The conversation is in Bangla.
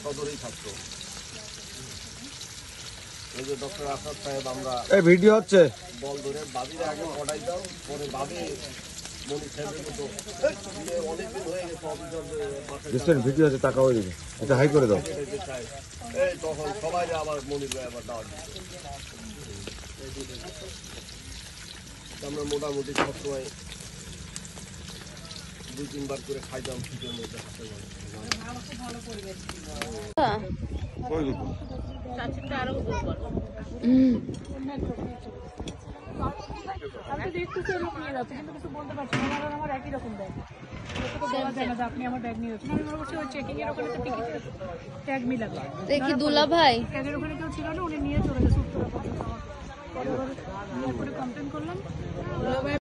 সদরেই থাকতো ডক্টর আসাদ সাহেব, আমরা ভিডিও হচ্ছে বল ধরে বাবিরা আগে পড়াই দাও, পরে বাবি মনির সাহেবের মতো অনেকদিন হয়ে গেছে ভিডিও আছে, টাকা হয়ে যাবে, এটা হাই করে দাও। এই তখন সবাই আবার মনির ভাই আবার দাওয়াত আমরা মোটামুটি সবসময় 2-3 বার করে খাইতাম শীতের মধ্যে হাতে দেখি দুলা ভাই ওখানে কেউ ছিল না, উনি নিয়ে চলে গেছে। কমপ্লেন করলাম।